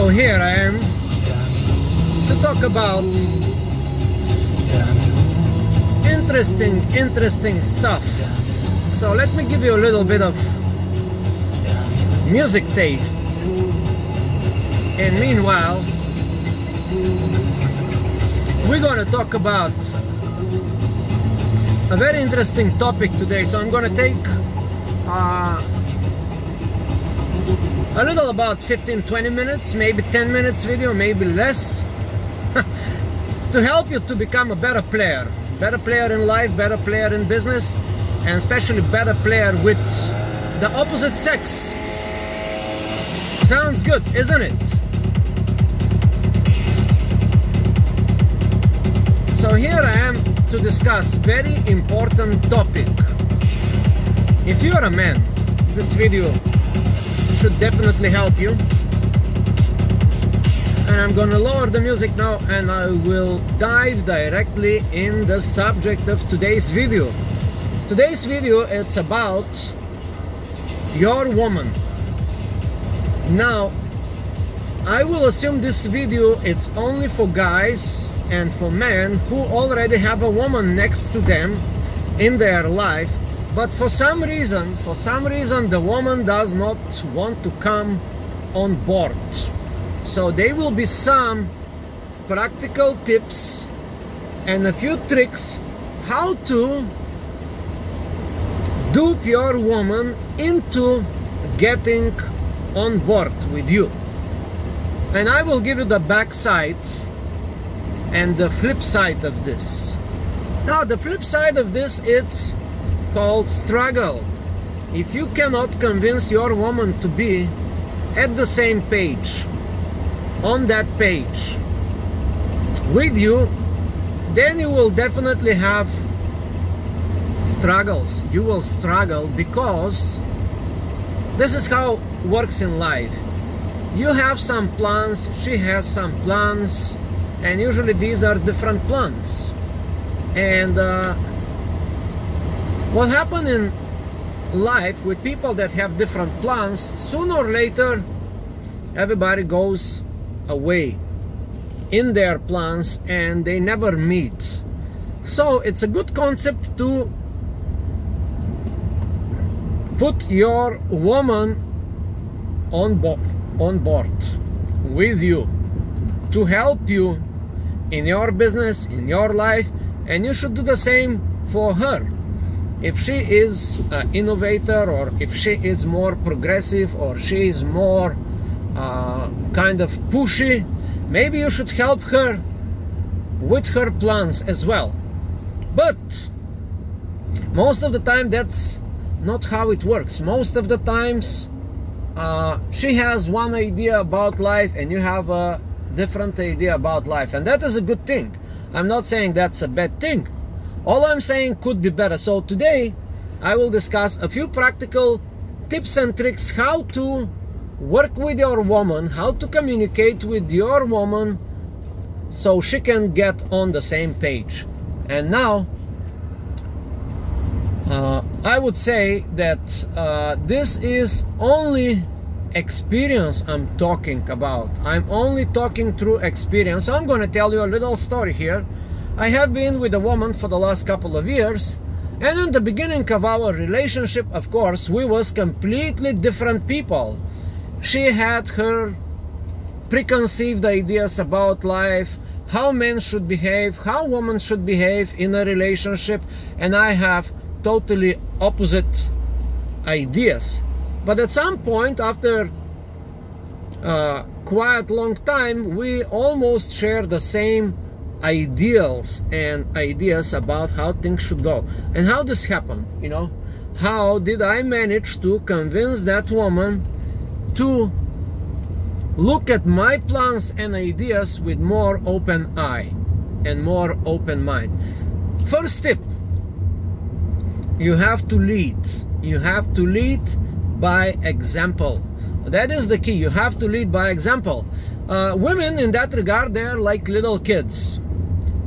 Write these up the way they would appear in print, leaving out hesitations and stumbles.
So here I am to talk about interesting stuff. So let me give you a little bit of music taste, and meanwhile we're going to talk about a very interesting topic today. So I'm going to take a little about 15-20 minutes, maybe 10 minutes video, maybe less, to help you to become a better player in life, better player in business, and especially better player with the opposite sex. Sounds good, isn't it? So here I am to discuss very important topic. If you are a man, this video should definitely help you. And I'm gonna lower the music now, and I will dive directly in the subject of today's video. Today's video, it's about your woman. Now, I will assume this video it's only for guys and for men who already have a woman next to them in their life, but for some reason the woman does not want to come on board. So there will be some practical tips and a few tricks how to dupe your woman into getting on board with you. And I will give you the backside and the flip side of this. Now the flip side of this, it's called struggle. If you cannot convince your woman to be at the same page, on that page with you, then you will definitely have struggles. You will struggle because this is how it works in life. You have some plans, she has some plans, and usually these are different plans. And what happens in life with people that have different plans, sooner or later everybody goes away in their plans and they never meet. So it's a good concept to put your woman on board with you, to help you in your business, in your life, and you should do the same for her. If she is an innovator, or if she is more progressive, or she is more kind of pushy, maybe you should help her with her plans as well. But most of the time that's not how it works. Most of the times she has one idea about life and you have a different idea about life, and that is a good thing. I'm not saying that's a bad thing. All I'm saying could be better. So today I will discuss a few practical tips and tricks how to work with your woman, how to communicate with your woman so she can get on the same page. And now I would say that this is only experience I'm talking about. I'm only talking through experience. So I'm going to tell you a little story here. I have been with a woman for the last couple of years, and in the beginning of our relationship, of course, we was completely different people. She had her preconceived ideas about life, how men should behave, how women should behave in a relationship, and I have totally opposite ideas. But at some point, after quite long time, we almost share the same ideals and ideas about how things should go. And how this happened, you know, how did I manage to convince that woman to look at my plans and ideas with more open eye and more open mind? First tip, you have to lead. You have to lead by example. That is the key. You have to lead by example. Women in that regard, they're like little kids,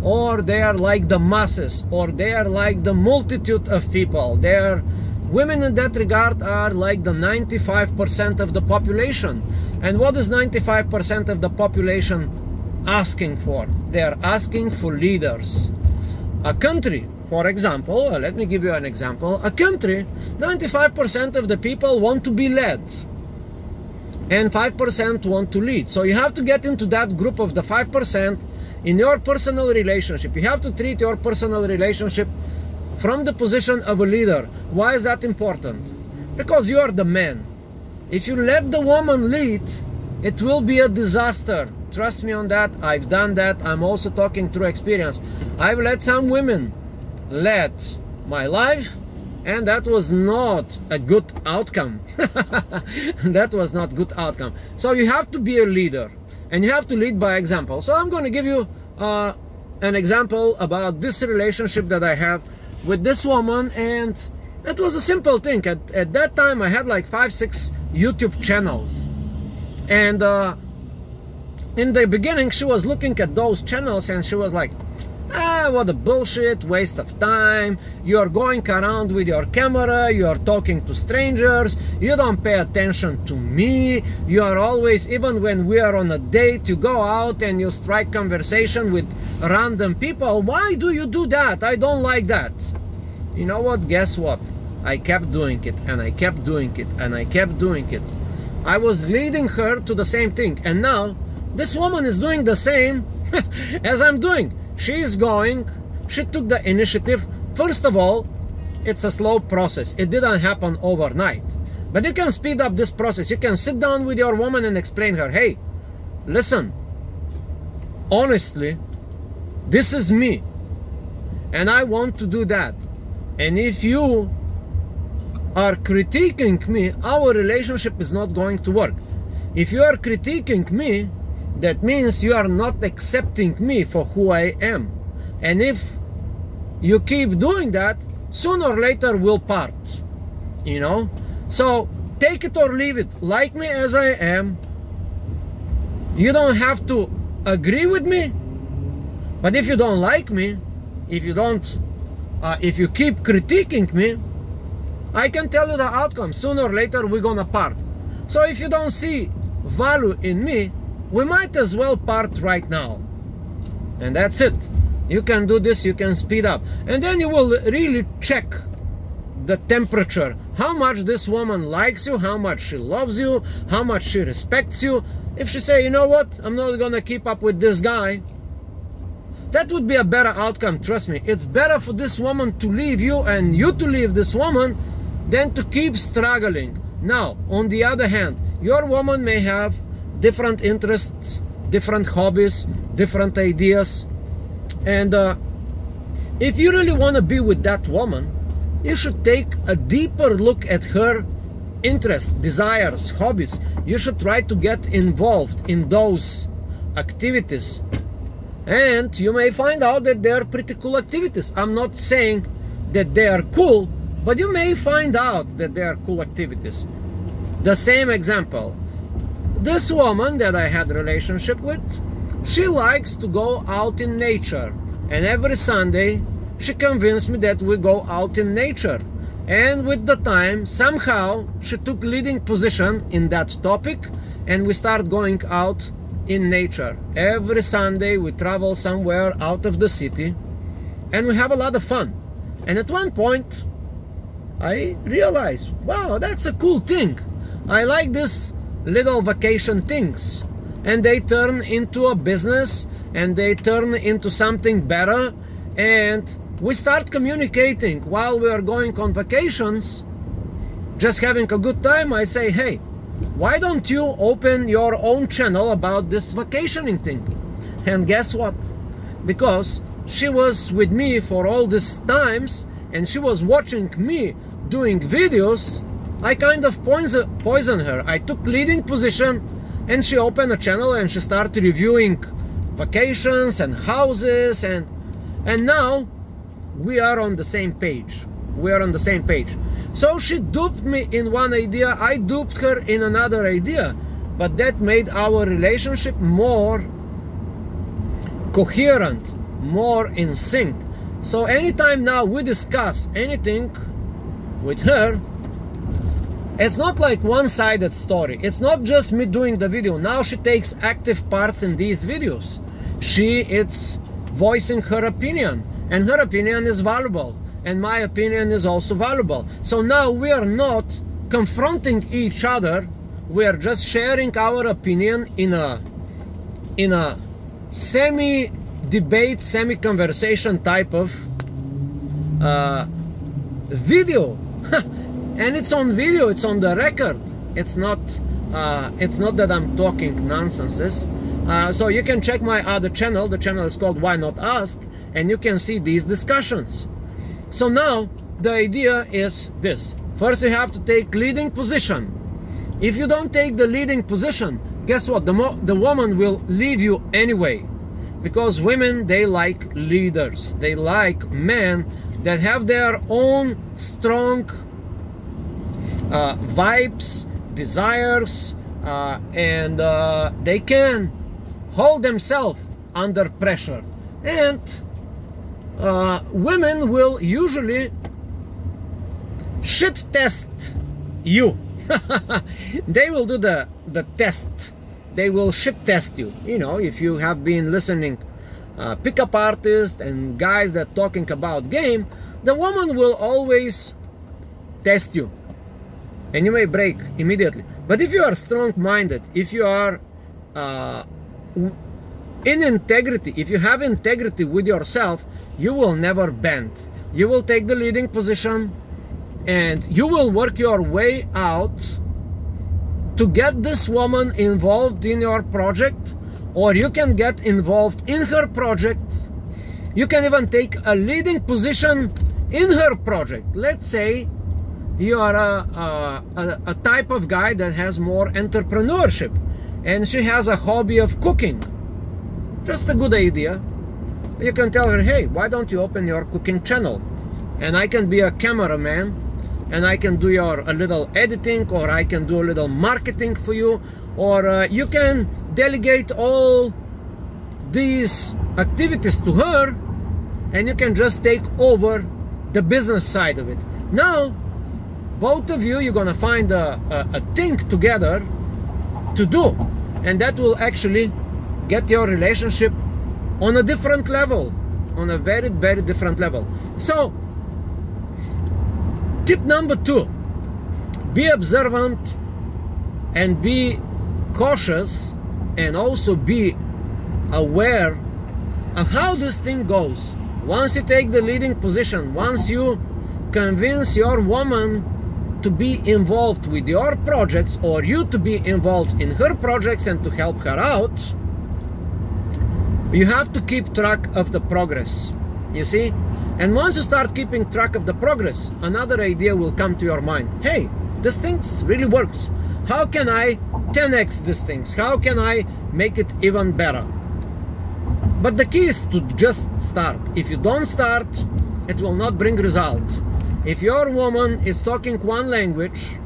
or they are like the masses, or they are like the multitude of people. They're Women in that regard are like the 95% of the population. And what is 95% of the population asking for? They are asking for leaders. A country, for example, let me give you an example. A country, 95% of the people want to be led, and 5% want to lead. So you have to get into that group of the 5% in your personal relationship. You have to treat your personal relationship from the position of a leader. Why is that important? Because you are the man. If you let the woman lead, it will be a disaster. Trust me on that. I've done that. I'm also talking through experience. I've let some women lead my life, and that was not a good outcome. That was not good outcome. So you have to be a leader, and you have to lead by example. So I'm going to give you an example about this relationship that I have with this woman, and it was a simple thing. At that time I had like 5-6 YouTube channels, and in the beginning she was looking at those channels and she was like, what a bullshit, waste of time. You're going around with your camera, you're talking to strangers, you don't pay attention to me, you are always, even when we are on a date, you go out and you strike conversation with random people. Why do you do that? I don't like that. You know what? Guess what? I kept doing it, and I kept doing it, and I kept doing it. I was leading her to the same thing, and now this woman is doing the same as I'm doing. She took the initiative. First of all, it's a slow process. It didn't happen overnight. But you can speed up this process. You can sit down with your woman and explain her, hey, listen, honestly, this is me, and I want to do that. And if you are critiquing me, our relationship is not going to work. If you are critiquing me, that means you are not accepting me for who I am. And if you keep doing that, sooner or later we'll part. You know? So take it or leave it. Like me as I am. You don't have to agree with me. But if you don't like me, if you keep critiquing me, I can tell you the outcome. Sooner or later we're gonna part. So if you don't see value in me, we might as well part right now. And that's it. You can do this, you can speed up. And then you will really check the temperature. How much this woman likes you, how much she loves you, how much she respects you. If she say, you know what, I'm not gonna keep up with this guy, that would be a better outcome, trust me. It's better for this woman to leave you and you to leave this woman than to keep struggling. Now, on the other hand, your woman may have different interests, different hobbies, different ideas. And if you really want to be with that woman, you should take a deeper look at her interests, desires, hobbies. You should try to get involved in those activities. And you may find out that they are pretty cool activities. I'm not saying that they are cool, but you may find out that they are cool activities. The same example. This woman that I had a relationship with, she likes to go out in nature. And every Sunday, she convinced me that we go out in nature. And with the time, somehow, she took leading position in that topic, and we start going out in nature. Every Sunday, we travel somewhere out of the city, and we have a lot of fun. And at one point, I realized, wow, that's a cool thing. I like this little vacation things, and they turn into a business, and they turn into something better, and we start communicating while we are going on vacations, just having a good time. I say, hey, why don't you open your own channel about this vacationing thing? And guess what? Because she was with me for all these times and she was watching me doing videos, I kind of poisoned her. I took leading position and she opened a channel and she started reviewing vacations and houses, and now we are on the same page. We are on the same page. So she duped me in one idea, I duped her in another idea, but that made our relationship more coherent, more in sync. So anytime now we discuss anything, with her, it's not like one-sided story. It's not just me doing the video. Now she takes active parts in these videos. She is voicing her opinion, and her opinion is valuable, and my opinion is also valuable. So now we are not confronting each other. We are just sharing our opinion in a semi-debate, semi-conversation type of video. And it's on video, it's on the record. It's not that I'm talking nonsenses. So you can check my other channel. The channel is called Why Not Ask, and you can see these discussions. So now the idea is this. First, you have to take leading position. If you don't take the leading position, guess what? The woman will leave you anyway. Because women, they like leaders. They like men that have their own strong vibes, desires, and they can hold themselves under pressure. And women will usually shit test you. They will do the test. They will shit test you. You know, if you have been listening pickup artists and guys that talking about game, the woman will always test you, and you may break immediately. But if you are strong-minded, if you are in integrity, if you have integrity with yourself, you will never bend. You will take the leading position, and you will work your way out to get this woman involved in your project, or you can get involved in her project. You can even take a leading position in her project. Let's say you are a type of guy that has more entrepreneurship, and she has a hobby of cooking. Just a good idea. You can tell her, hey, why don't you open your cooking channel? And I can be a cameraman, and I can do a little editing, or I can do a little marketing for you, or you can delegate all these activities to her, and you can just take over the business side of it. Now, both of you, you're gonna find a thing together to do, and that will actually get your relationship on a different level, on a very, very different level. So, tip number 2, be observant and be cautious, and also be aware of how this thing goes. Once you take the leading position, once you convince your woman to be involved with your projects, or you to be involved in her projects and to help her out, you have to keep track of the progress, you see? And once you start keeping track of the progress, another idea will come to your mind. Hey, this thing really works. How can I 10x these things? How can I make it even better? But the key is to just start. If you don't start, it will not bring result. If your woman is talking one language,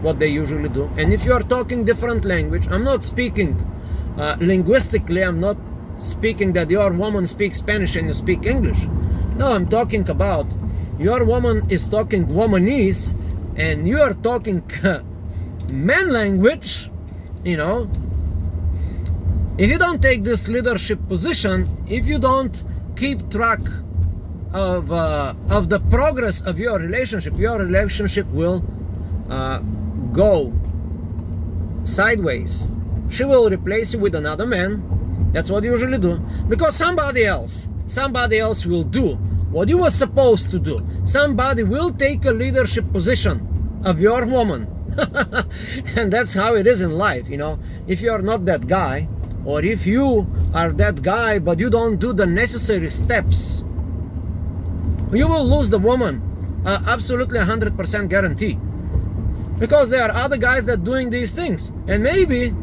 what they usually do, and if you are talking different language, I'm not speaking linguistically, I'm not speaking that your woman speaks Spanish and you speak English. No, I'm talking about your woman is talking womanese and you are talking man language, you know. If you don't take this leadership position, if you don't keep track of the progress of your relationship will go sideways. She will replace you with another man. That's what you usually do, because somebody else will do what you were supposed to do. Somebody will take a leadership position of your woman. And that's how it is in life, you know. If you are not that guy, or if you are that guy but you don't do the necessary steps, you will lose the woman. Absolutely 100% guarantee. Because there are other guys that are doing these things, and maybe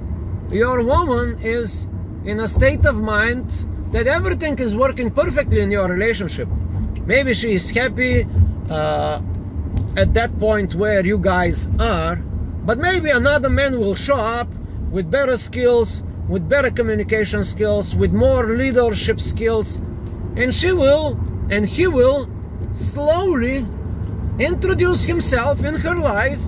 your woman is in a state of mind that everything is working perfectly in your relationship. Maybe she is happy at that point where you guys are, but maybe another man will show up with better skills, with better communication skills, with more leadership skills, and she will and he will slowly introduce himself in her life,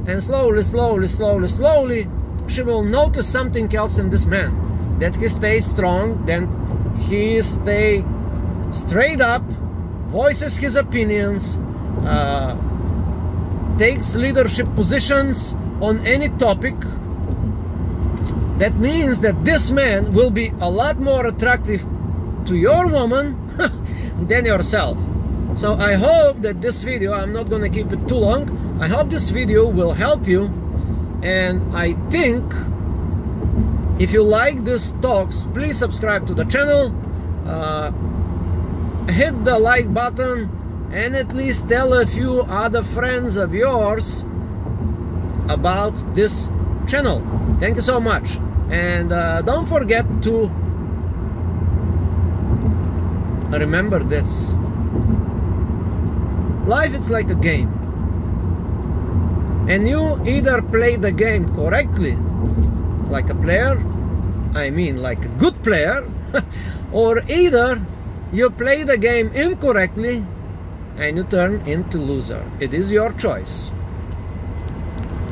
and slowly, she will notice something else in this man. That he stays strong, then he stays straight up, voices his opinions, takes leadership positions on any topic. That means that this man will be a lot more attractive to your woman than yourself. So I hope that this video, I'm not gonna keep it too long, I hope this video will help you. And I think if you like these talks, please subscribe to the channel, hit the like button, and at least tell a few other friends of yours about this channel. Thank you so much. And don't forget to remember this. Life is like a game, and you either play the game correctly, like a player, I mean like a good player, or either you play the game incorrectly and you turn into loser. It is your choice.